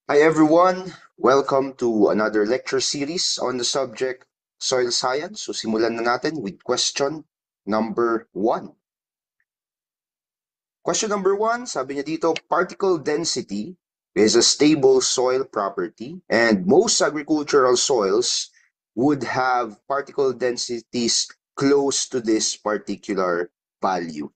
Hi everyone, welcome to another lecture series on the subject soil science. So simulan na natin with question number 1. Question number 1, sabi niya dito, particle density is a stable soil property and most agricultural soils would have particle densities close to this particular value.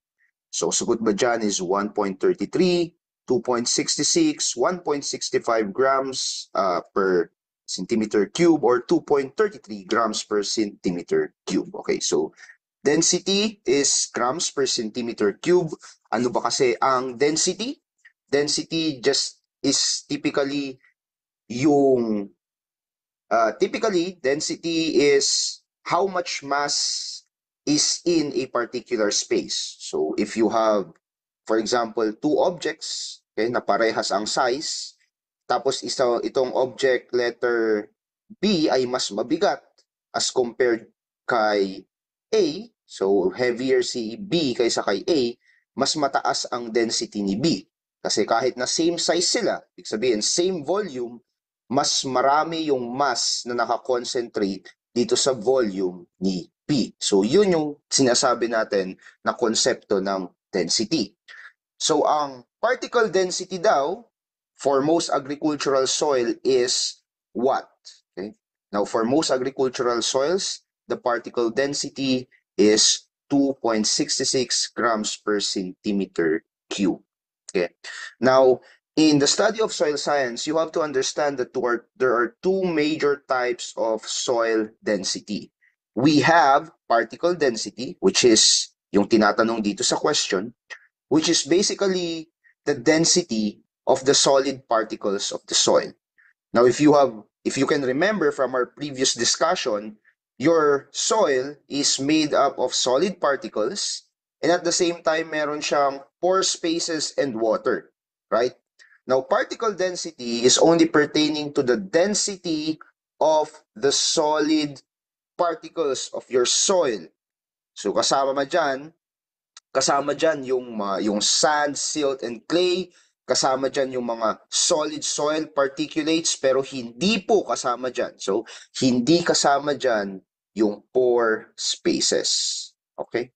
So sagot ba dyan is 1.33, 2.66, 1.65 grams per centimeter cube or 2.33 grams per centimeter cube. Okay, so density is grams per centimeter cube. Ano ba kasi ang density? Density just is typically density is how much mass is in a particular space. So if you have, for example, two objects, okay, na parehas ang size, tapos itong object letter B ay mas mabigat as compared kay A, so heavier si B kaysa kay A, mas mataas ang density ni B. Kasi kahit na same size sila, ibig sabihin same volume, mas marami yung mass na nakakoncentrate dito sa volume ni P. So yun yung sinasabi natin na konsepto ng density. So ang particle density daw for most agricultural soil is what? Okay? Now for most agricultural soils, the particle density is 2.66 grams per centimeter cube. Okay. Now, in the study of soil science, you have to understand that there are two major types of soil density. We have particle density, which is yung tinatanong dito sa question, which is basically the density of the solid particles of the soil. Now, if you can remember from our previous discussion, your soil is made up of solid particles and at the same time meron siyang pore spaces and water, right? Now, particle density is only pertaining to the density of the solid particles of your soil. So kasama dyan yung sand, silt, and clay, kasama dyan yung mga solid soil particulates, pero hindi po kasama dyan. So, hindi kasama dyan yung pore spaces. Okay?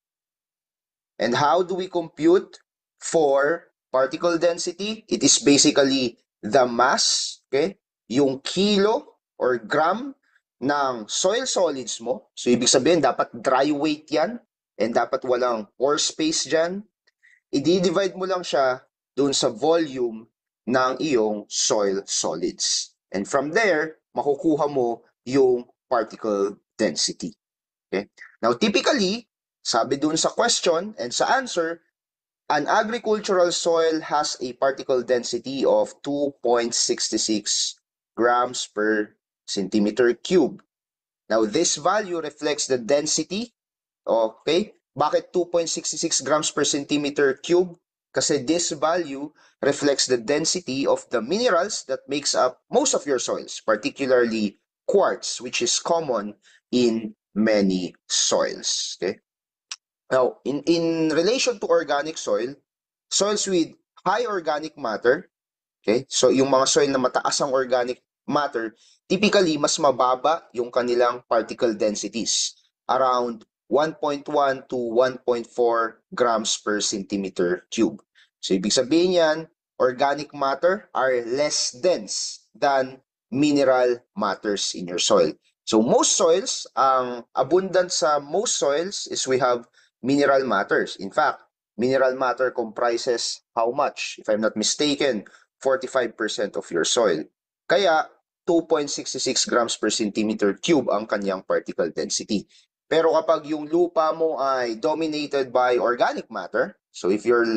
And how do we compute for particle density? It is basically the mass, okay? Yung kilo or gram ng soil solids mo. So, ibig sabihin, dapat dry weight yan and dapat walang pore space dyan. I-divide mo lang siya dun sa volume ng iyong soil solids. And from there, makukuha mo yung particle density. Okay? Now, typically, sabi dun sa question and sa answer, an agricultural soil has a particle density of 2.66 grams per centimeter cube. Now, this value reflects the density. Okay? Bakit 2.66 grams per centimeter cube? Kasi this value reflects the density of the minerals that makes up most of your soils, particularly quartz, which is common in many soils. Okay? Now, in relation to organic soil, soils with high organic matter, okay? So yung mga soil na mataas ang organic matter, typically mas mababa yung kanilang particle densities, around 1.1 to 1.4 grams per centimeter cube. So ibig sabihin yan, organic matter are less dense than mineral matters in your soil. So most soils, ang abundant sa most soils is we have mineral matters. In fact, mineral matter comprises how much? If I'm not mistaken, 45% of your soil. Kaya 2.66 grams per centimeter cube ang kanyang particle density. Pero kapag yung lupa mo ay dominated by organic matter, so if your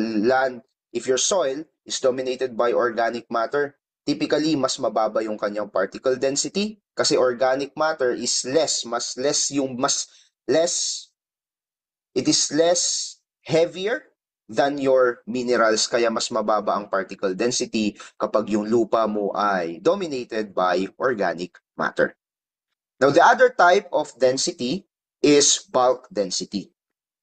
soil is dominated by organic matter, typically mas mababa yung kanyang particle density kasi organic matter is it is less heavier than your minerals, kaya mas mababa ang particle density kapag yung lupa mo ay dominated by organic matter. Now, the other type of density is bulk density.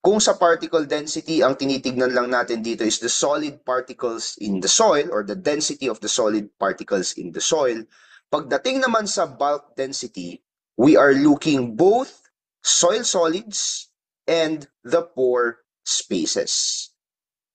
Kung sa particle density, ang tinitignan lang natin dito is the solid particles in the soil or the density of the solid particles in the soil. Pagdating naman sa bulk density, we are looking both soil solids and the pore spaces.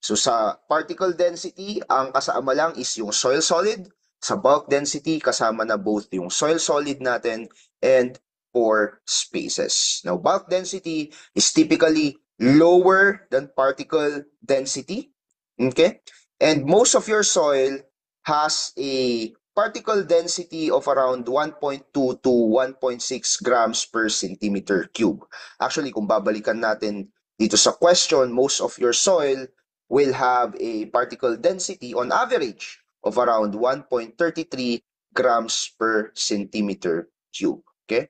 So sa particle density, ang kasama lang is yung soil solid. Sa bulk density, kasama na both yung soil solid natin and pore spaces. Now, bulk density is typically lower than particle density. Okay? And most of your soil has a particle density of around 1.2 to 1.6 grams per centimeter cube. Actually, kung babalikan natin dito sa question, most of your soil will have a particle density on average of around 1.33 grams per centimeter cube. Okay?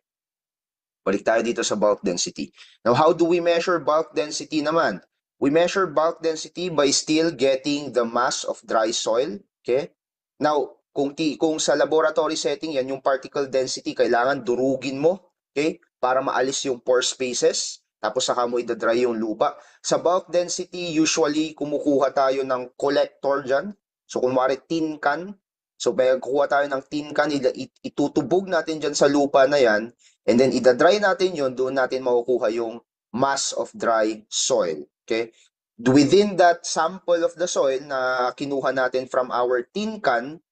Balik tayo dito sa bulk density. Now, how do we measure bulk density naman? We measure bulk density by still getting the mass of dry soil. Okay? Now, kung sa laboratory setting, yan yung particle density, kailangan durugin mo, okay? Para maalis yung pore spaces, tapos saka mo idadry yung lupa. Sa bulk density, usually kumukuha tayo ng collector dyan. So, kunwari tin can. So, kukuha tayo ng tin can, itutubog natin dyan sa lupa na yan, and then idadry natin yun, doon natin makukuha yung mass of dry soil. Okay? Within that sample of the soil na kinuha natin from our tin can,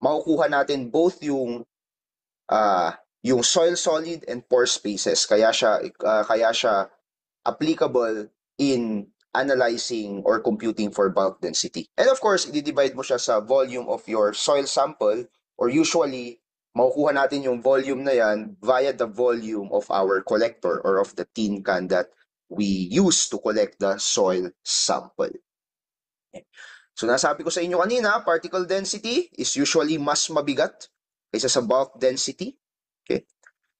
makukuha natin both yung soil solid and pore spaces. Kaya siya applicable in analyzing or computing for bulk density. And of course, i-divide mo siya sa volume of your soil sample, or usually makukuha natin yung volume na yan via the volume of our collector or of the tin can that we use to collect the soil sample. So nasabi ko sa inyo kanina, particle density is usually mas mabigat kaysa sa bulk density. Okay?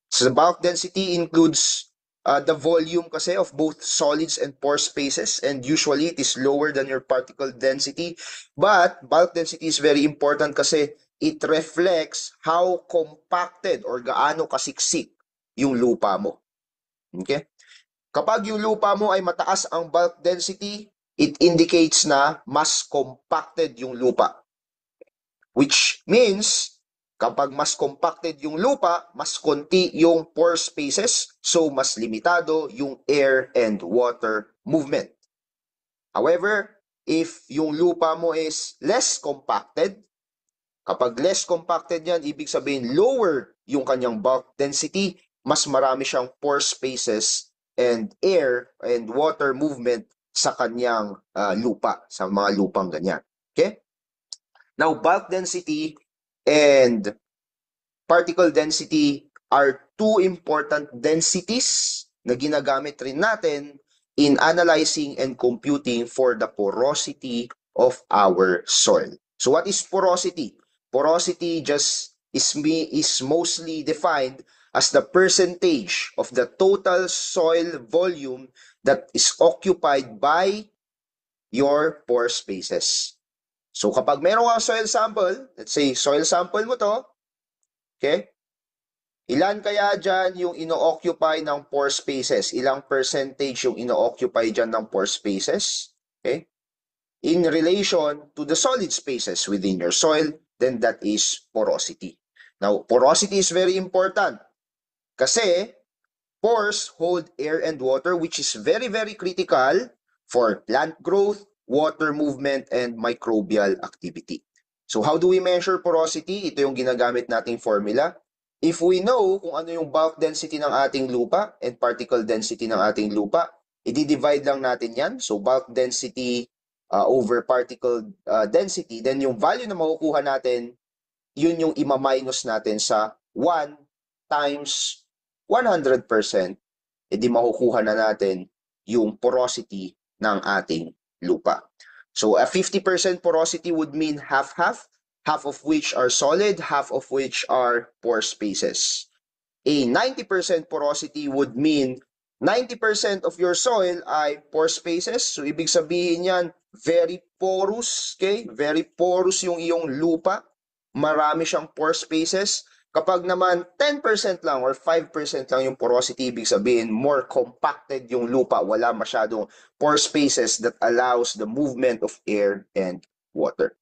So the bulk density includes the volume kasi of both solids and pore spaces, and usually it is lower than your particle density. But bulk density is very important kasi it reflects how compacted or gaano kasiksik yung lupa mo. Okay? Kapag yung lupa mo ay mataas ang bulk density, it indicates na mas compacted yung lupa. Which means, kapag mas compacted yung lupa, mas konti yung pore spaces, so mas limitado yung air and water movement. However, if yung lupa mo is less compacted, kapag less compacted yan, ibig sabihin lower yung kanyang bulk density, mas marami siyang pore spaces and air and water movement sa kanyang lupa, sa mga lupang ganyan. Okay? Now, bulk density and particle density are two important densities na ginagamit rin natin in analyzing and computing for the porosity of our soil. So what is porosity? Porosity just is mostly defined as the percentage of the total soil volume that is occupied by your pore spaces. So kapag meron kang soil sample, let's say soil sample mo to, okay? Ilan kaya dyan yung ino-occupy ng pore spaces? Ilang percentage yung ino-occupy dyan ng pore spaces? Okay? In relation to the solid spaces within your soil, then that is porosity. Now, porosity is very important kasi pores hold air and water, which is very, very critical for plant growth, water movement, and microbial activity. So how do we measure porosity? Ito yung ginagamit nating formula. If we know kung ano yung bulk density ng ating lupa and particle density ng ating lupa, i-divide lang natin yan. So bulk density over particle density, then yung value na makukuha natin, yun yung ima-minus natin sa 1 times 100%, edi makukuha na natin yung porosity ng ating lupa. So a 50% porosity would mean half-half, half of which are solid, half of which are pore spaces. A 90% porosity would mean 90% of your soil ay pore spaces. So ibig sabihin yan, very porous, okay? Very porous yung iyong lupa. Marami siyang pore spaces. Kapag naman 10% lang or 5% lang yung porosity, ibig sabihin more compacted yung lupa, wala masyadong pore spaces that allows the movement of air and water.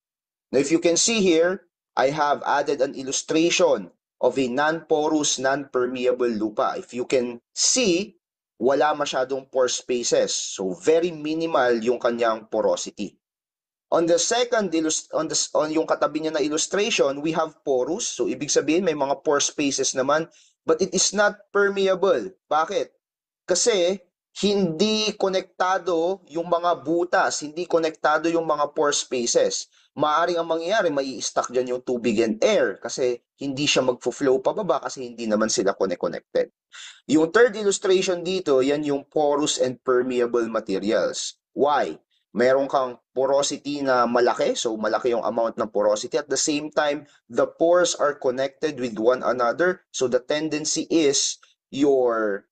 Now, if you can see here, I have added an illustration of a non-porous, non-permeable lupa. If you can see, wala masyadong pore spaces. So, very minimal yung kanyang porosity. On the second on yung katabi niya na illustration, we have porous. So ibig sabihin may mga pore spaces naman, but it is not permeable. Bakit? Kasi hindi konektado yung mga butas, hindi konektado yung mga pore spaces. Maaring ang mangyayari, may i-stuck dyan yung tubig and air kasi hindi siya magfo-flow pababa kasi hindi naman sila connected. Yung third illustration dito, yan yung porous and permeable materials. Why? Meron kang porosity na malaki, so malaki yung amount ng porosity. At the same time, the pores are connected with one another, so the tendency is your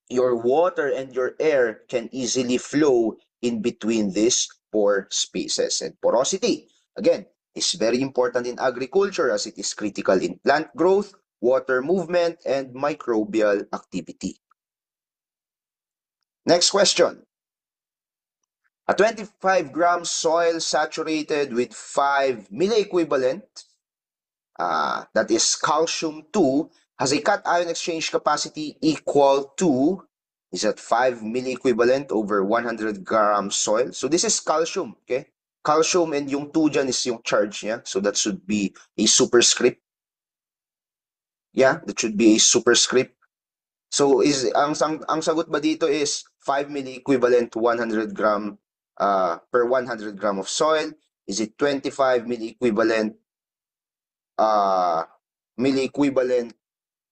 water and your air can easily flow in between these pore spaces. And porosity, again, is very important in agriculture as it is critical in plant growth, water movement, and microbial activity. Next question. A 25-gram soil saturated with 5 milliequivalent, that is calcium 2, has a cation exchange capacity equal to, is at 5 milliequivalent over 100 grams soil. So this is calcium, okay? Calcium and yung 2 dyan is yung charge niya. So that should be a superscript. Yeah, that should be a superscript. So ang sagot ba dito is 5 milliequivalent to 100 gram per 100 gram of soil? Is it 25 milliequivalent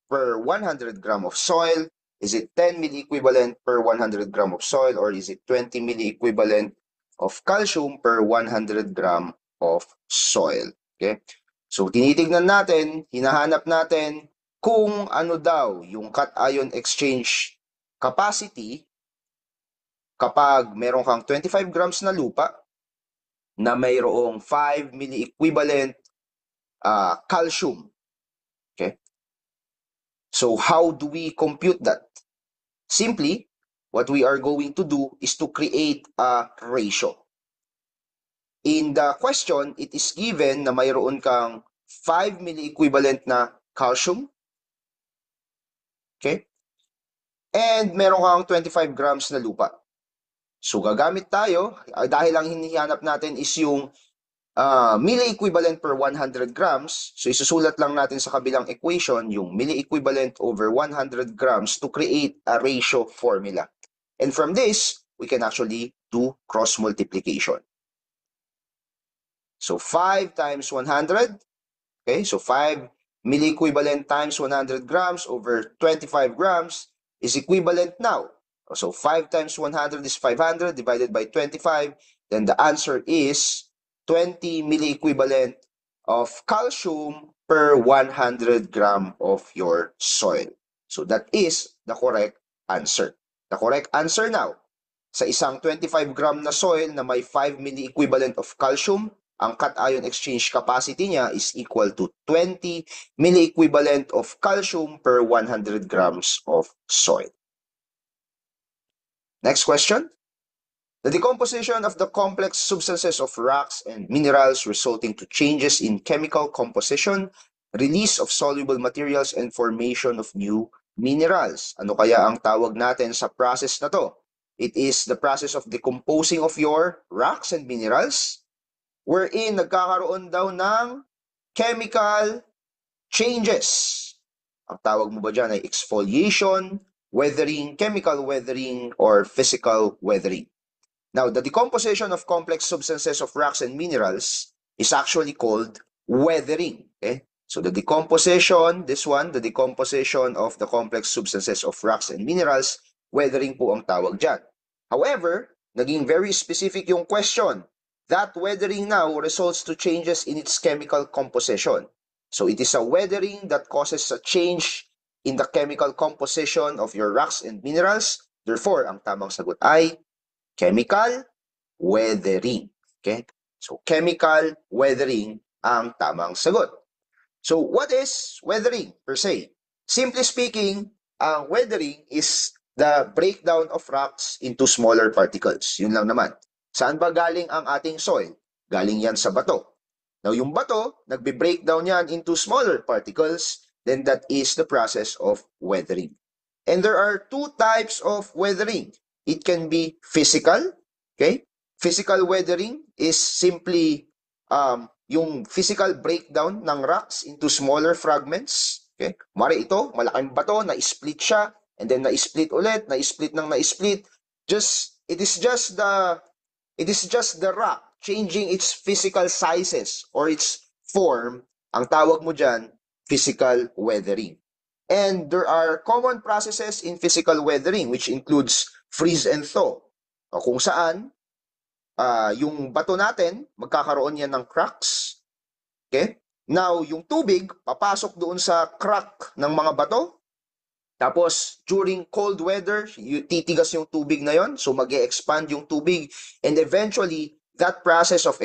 per 100 gram of soil? Is it 10 milliequivalent per 100 gram of soil, or is it 20 milliequivalent of calcium per 100 gram of soil? Okay? So tinitignan natin, hinahanap natin kung ano daw yung cation exchange capacity kapag meron kang 25 grams na lupa na mayroong 5 milliequivalent calcium. Okay? So how do we compute that? Simply, what we are going to do is to create a ratio. In the question, it is given na mayroon kang 5 milliequivalent na calcium. Okay? And meron kang 25 grams na lupa. So gagamit tayo, dahil ang hinihanap natin is yung milliequivalent per 100 grams. So isusulat lang natin sa kabilang equation yung milliequivalent over 100 grams to create a ratio formula. And from this, we can actually do cross multiplication. So 5 times 100, okay, so 5 milliequivalent times 100 grams over 25 grams is equivalent now. So 5 times 100 is 500 divided by 25. Then the answer is 20 milliequivalent of calcium per 100 gram of your soil. So that is the correct answer. The correct answer now, sa isang 25 gram na soil na may 5 milliequivalent of calcium, ang cation exchange capacity niya is equal to 20 milliequivalent of calcium per 100 grams of soil. Next question. The decomposition of the complex substances of rocks and minerals resulting to changes in chemical composition, release of soluble materials, and formation of new minerals. Ano kaya ang tawag natin sa process na to? It is the process of decomposing of your rocks and minerals, wherein nagkakaroon daw ng chemical changes. Ang tawag mo ba dyan ay exfoliation, weathering, chemical weathering, or physical weathering. Now, the decomposition of complex substances of rocks and minerals is actually called weathering. Okay? So the decomposition, this one, the decomposition of the complex substances of rocks and minerals, weathering po ang tawag dyan. However, naging very specific yung question. That weathering now results to changes in its chemical composition. So it is a weathering that causes a change in the chemical composition of your rocks and minerals. Therefore, ang tamang sagot ay chemical weathering. Okay? So chemical weathering ang tamang sagot. So what is weathering per se? Simply speaking, weathering is the breakdown of rocks into smaller particles. Yun lang naman. Saan ba galing ang ating soil? Galing yan sa bato. Now, yung bato, nagbe-breakdown yan into smaller particles, then that is the process of weathering. And there are two types of weathering. It can be physical, okay? Physical weathering is simply yung physical breakdown ng rocks into smaller fragments. Okay? Mari ito, malaking bato, na-split siya, and then na-split ulit, na-split ng na-split. It is just the rock changing its physical sizes or its form. Ang tawag mo dyan, physical weathering. And there are common processes in physical weathering which includes freeze and thaw. O kung saan, yung bato natin, magkakaroon yan ng cracks. Okay? Now, yung tubig, papasok doon sa crack ng mga bato. Tapos, during cold weather, titigas yung tubig na yon, so mag-expand yung tubig, and eventually, that process of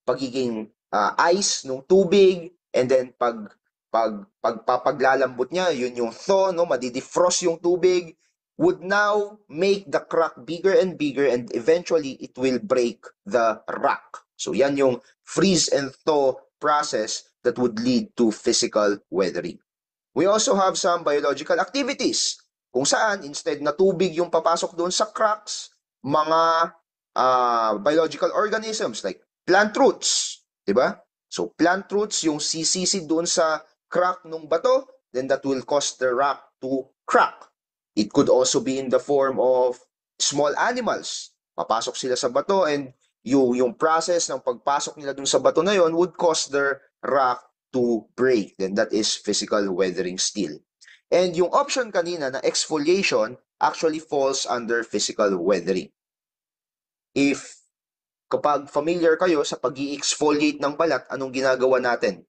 pagiging ice ng tubig, and then pagpapaglalambot niya, yun yung thaw, no, madidefrost yung tubig, would now make the crack bigger and bigger, and eventually, it will break the rock. So, yan yung freeze and thaw process that would lead to physical weathering. We also have some biological activities kung saan instead na tubig yung papasok doon sa cracks, mga biological organisms like plant roots, di ba? So plant roots yung sisisid doon sa crack ng bato, then that will cause the rock to crack. It could also be in the form of small animals. Papasok sila sa bato and yung process ng pagpasok nila doon sa bato na yon would cause their rock to break, then that is physical weathering still. And yung option kanina na exfoliation actually falls under physical weathering. Kapag familiar kayo sa pag-i-exfoliate ng balat, anong ginagawa natin?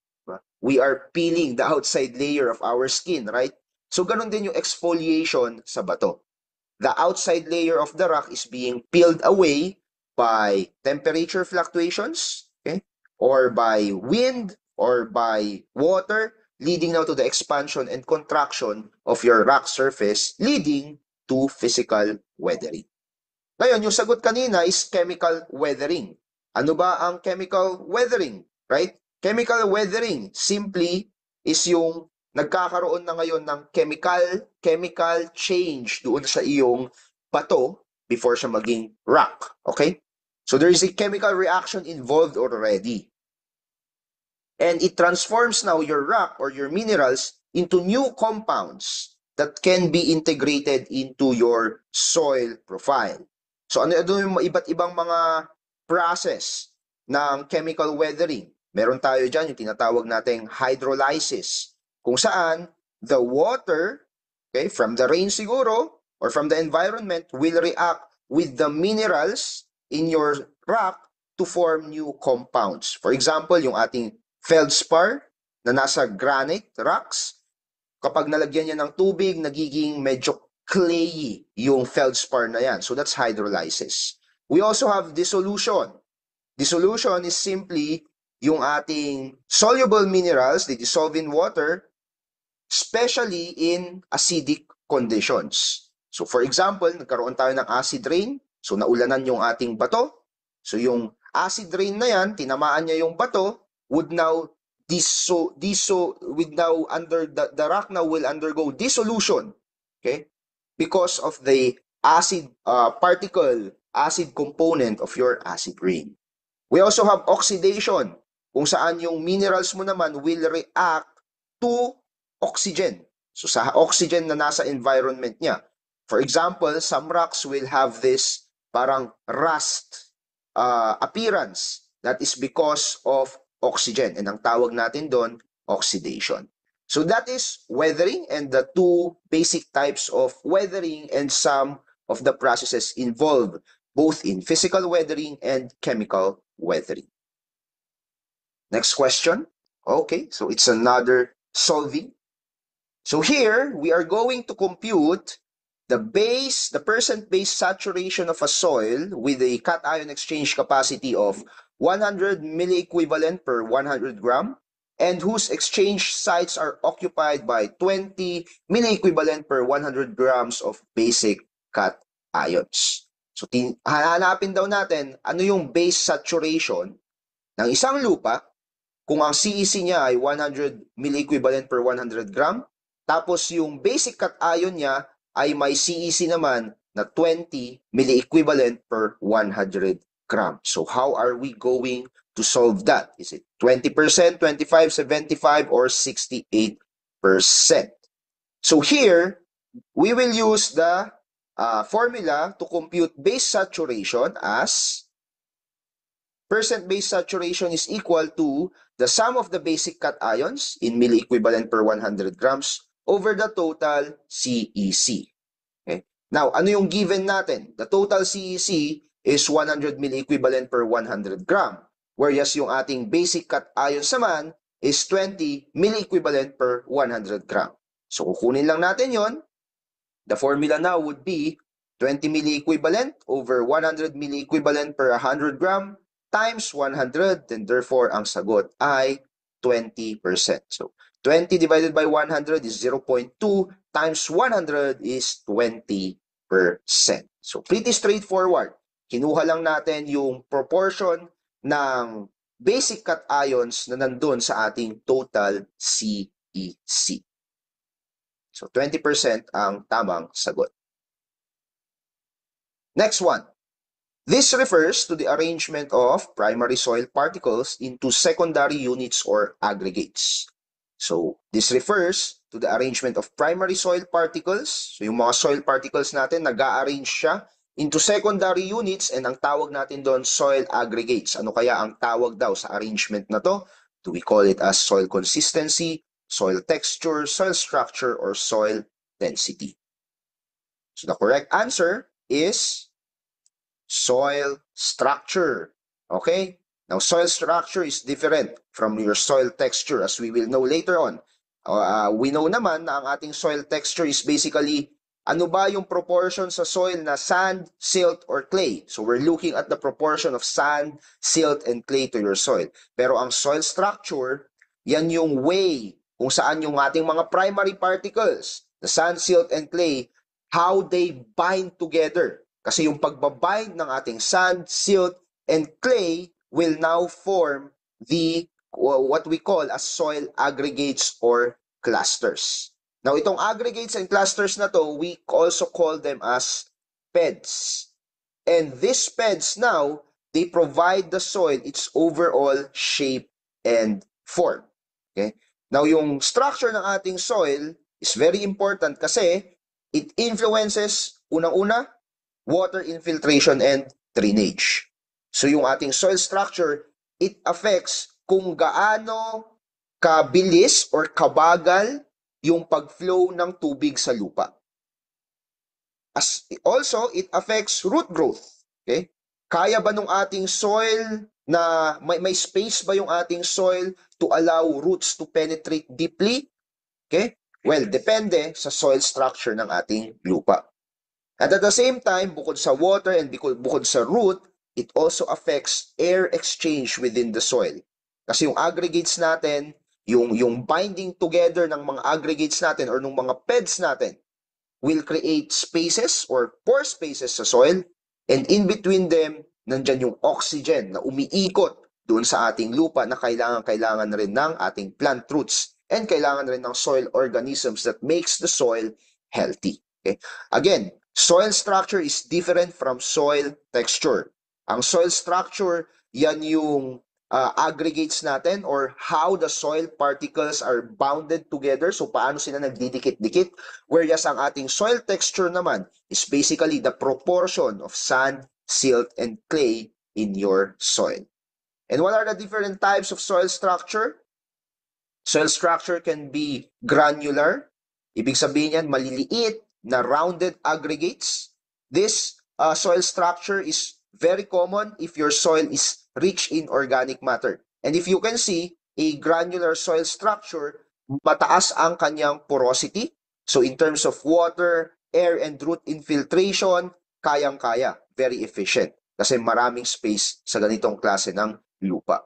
We are peeling the outside layer of our skin, right? So ganun din yung exfoliation sa bato. The outside layer of the rock is being peeled away by temperature fluctuations, okay? Or by wind, or by water, leading now to the expansion and contraction of your rock surface, leading to physical weathering. Ngayon, yung sagot kanina is chemical weathering. Ano ba ang chemical weathering? Right? Chemical weathering simply is yung nagkakaroon na ngayon ng chemical change doon sa iyong bato before siya maging rock. Okay? So there is a chemical reaction involved already. And it transforms now your rock or your minerals into new compounds that can be integrated into your soil profile. So ano yung iba't ibang mga process ng chemical weathering? Meron tayo dyan yung tinatawag nating hydrolysis, kung saan the water, okay, from the rain siguro or from the environment will react with the minerals in your rock to form new compounds. For example, yung ating feldspar na nasa granite rocks, kapag nalagyan niya ng tubig, nagiging medyo clayey yung feldspar na yan. So that's hydrolysis. We also have dissolution. Dissolution is simply yung ating soluble minerals, they dissolve in water, especially in acidic conditions. So for example, nagkaroon tayo ng acid rain, so naulanan yung ating bato. So yung acid rain na yan, tinamaan niya yung bato, would now the rock now will undergo dissolution, okay, because of the acid acid component of your acid rain. We also have oxidation, kung saan yung minerals mo naman will react to oxygen. So sa oxygen na nasa environment niya. For example, some rocks will have this parang rust appearance. That is because of oxygen. And ang tawag natin doon, oxidation. So that is weathering and the two basic types of weathering and some of the processes involved both in physical weathering and chemical weathering. Next question. Okay, so it's another solving. So here, we are going to compute the percent base saturation of a soil with a cation exchange capacity of 100 milliequivalent per 100 gram and whose exchange sites are occupied by 20 milliequivalent per 100 grams of basic cations. So, hanapin daw natin ano yung base saturation ng isang lupa kung ang CEC niya ay 100 milliequivalent per 100 gram, tapos yung basic cation niya ay may CEC naman na 20 milliequivalent per 100 gram. So how are we going to solve that? Is it 20%, 25, 75, or 68%? So here, we will use the formula to compute base saturation as percent base saturation is equal to the sum of the basic cations in milliequivalent per 100 grams over the total CEC. Okay? Now, ano yung given natin? The total CEC is 100 milliequivalent per 100 gram, whereas yung ating basic cations naman is 20 milliequivalent per 100 gram. So, kukunin lang natin yon. The formula now would be 20 milliequivalent over 100 milliequivalent per 100 gram times 100, and therefore ang sagot ay 20%. So 20 divided by 100 is 0.2 times 100 is 20%. So pretty straightforward. Kinuha lang natin yung proportion ng basic cations na nandun sa ating total CEC. So 20% ang tamang sagot. Next one. This refers to the arrangement of primary soil particles into secondary units or aggregates. So, this refers to the arrangement of primary soil particles. So, yung mga soil particles natin, nag-a-arrange siya into secondary units, and ang tawag natin doon, soil aggregates. Ano kaya ang tawag daw sa arrangement na to? Do we call it as soil consistency, soil texture, soil structure, or soil density? So, the correct answer is soil structure. Okay? Now, soil structure is different from your soil texture, as we will know later on. We know naman na ang ating soil texture is basically ano ba yung proportion sa soil na sand, silt, or clay. So, we're looking at the proportion of sand, silt, and clay to your soil. Pero ang soil structure, yan yung way kung saan yung ating mga primary particles, the sand, silt, and clay, how they bind together. Kasi yung pagbabind ng ating sand, silt, and clay will now form the what we call as soil aggregates or clusters. Now, itong aggregates and clusters na to, we also call them as PEDs. And these PEDs now, they provide the soil its overall shape and form. Okay? Now, yung structure ng ating soil is very important kasi it influences, unang-una, water infiltration and drainage. So yung ating soil structure, it affects kung gaano kabilis or kabagal yung pag-flow ng tubig sa lupa. Also, it affects root growth. Okay? Kaya ba nung ating soil na may space ba yung ating soil to allow roots to penetrate deeply? Okay? Well, depende sa soil structure ng ating lupa. And at the same time, bukod sa water and bukod sa root, it also affects air exchange within the soil. Kasi yung aggregates natin, yung binding together ng mga aggregates natin or ng mga PEDs natin will create spaces or pore spaces sa soil, and in between them, nandyan yung oxygen na umiikot doon sa ating lupa na kailangan rin ng ating plant roots and kailangan rin ng soil organisms that makes the soil healthy. Okay? Again, soil structure is different from soil texture. Ang soil structure, yan yung aggregates natin or how the soil particles are bounded together. So, paano sila nagdidikit-dikit. Whereas ang ating soil texture naman is basically the proportion of sand, silt, and clay in your soil. And what are the different types of soil structure? Soil structure can be granular. Ibig sabihin yan, maliliit na rounded aggregates. This soil structure is very common if your soil is rich in organic matter. And if you can see, a granular soil structure, mataas ang kanyang porosity. So in terms of water, air, and root infiltration, kayang-kaya, very efficient. Kasi maraming space sa ganitong klase ng lupa.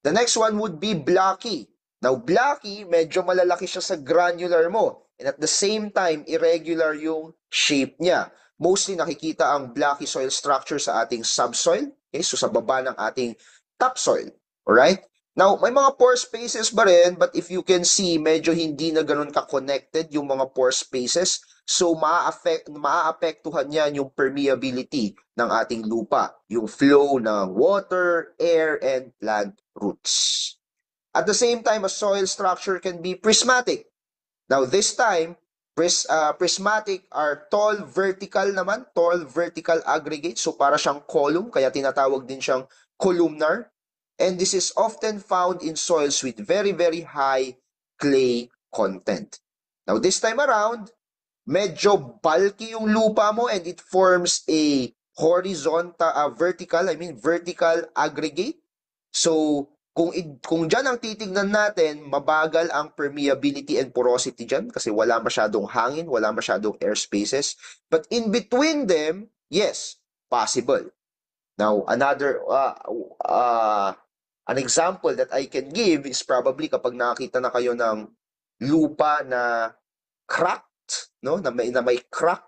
The next one would be blocky. Now, blocky, medyo malalaki siya sa granular mo. And at the same time, irregular yung shape niya. Mostly nakikita ang blocky soil structure sa ating subsoil. Okay? So sa baba ng ating topsoil. Alright? Now, may mga pore spaces ba rin, but if you can see, medyo hindi na ganun ka-connected yung mga pore spaces. So, maaapektuhan yan yung permeability ng ating lupa, yung flow ng water, air, and plant roots. At the same time, a soil structure can be prismatic. Now, this time, prismatic are tall vertical aggregates. So, para siyang column, kaya tinatawag din siyang columnar. And this is often found in soils with very, very high clay content. Now, this time around, medyo bulky yung lupa mo and it forms a vertical aggregate. So, kung dyan ang titignan natin, mabagal ang permeability and porosity dyan kasi wala masyadong hangin, wala masyadong air spaces. But in between them, yes, possible. Now, an example that I can give is probably kapag nakakita na kayo ng lupa na cracked, no? Na may crack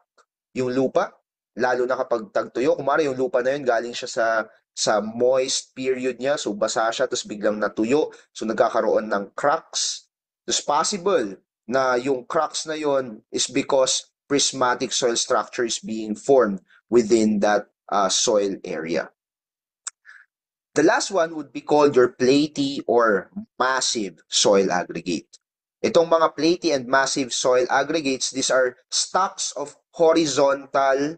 yung lupa, lalo na kapag tagtuyo. Kumari yung lupa na yun galing siya sa moist period niya, so basa siya tapos biglang natuyo, so nagkakaroon ng cracks. It's possible na yung cracks na yun is because prismatic soil structure is being formed within that soil area. The last one would be called your platy or massive soil aggregate. Itong mga platy and massive soil aggregates, these are stocks of horizontal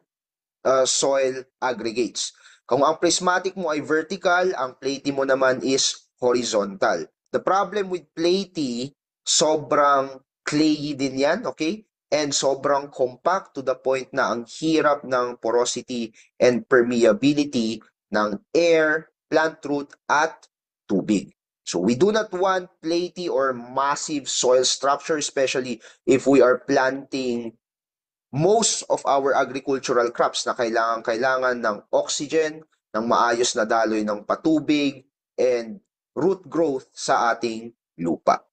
soil aggregates. Kung ang prismatic mo ay vertical, ang platy mo naman is horizontal. The problem with platy, sobrang clayey din yan, okay? And sobrang compact to the point na ang hirap ng porosity and permeability ng air, plant root, at tubig. So we do not want platy or massive soil structure, especially if we are planting most of our agricultural crops na kailangan ng oxygen, ng maayos na daloy ng patubig, and root growth sa ating lupa.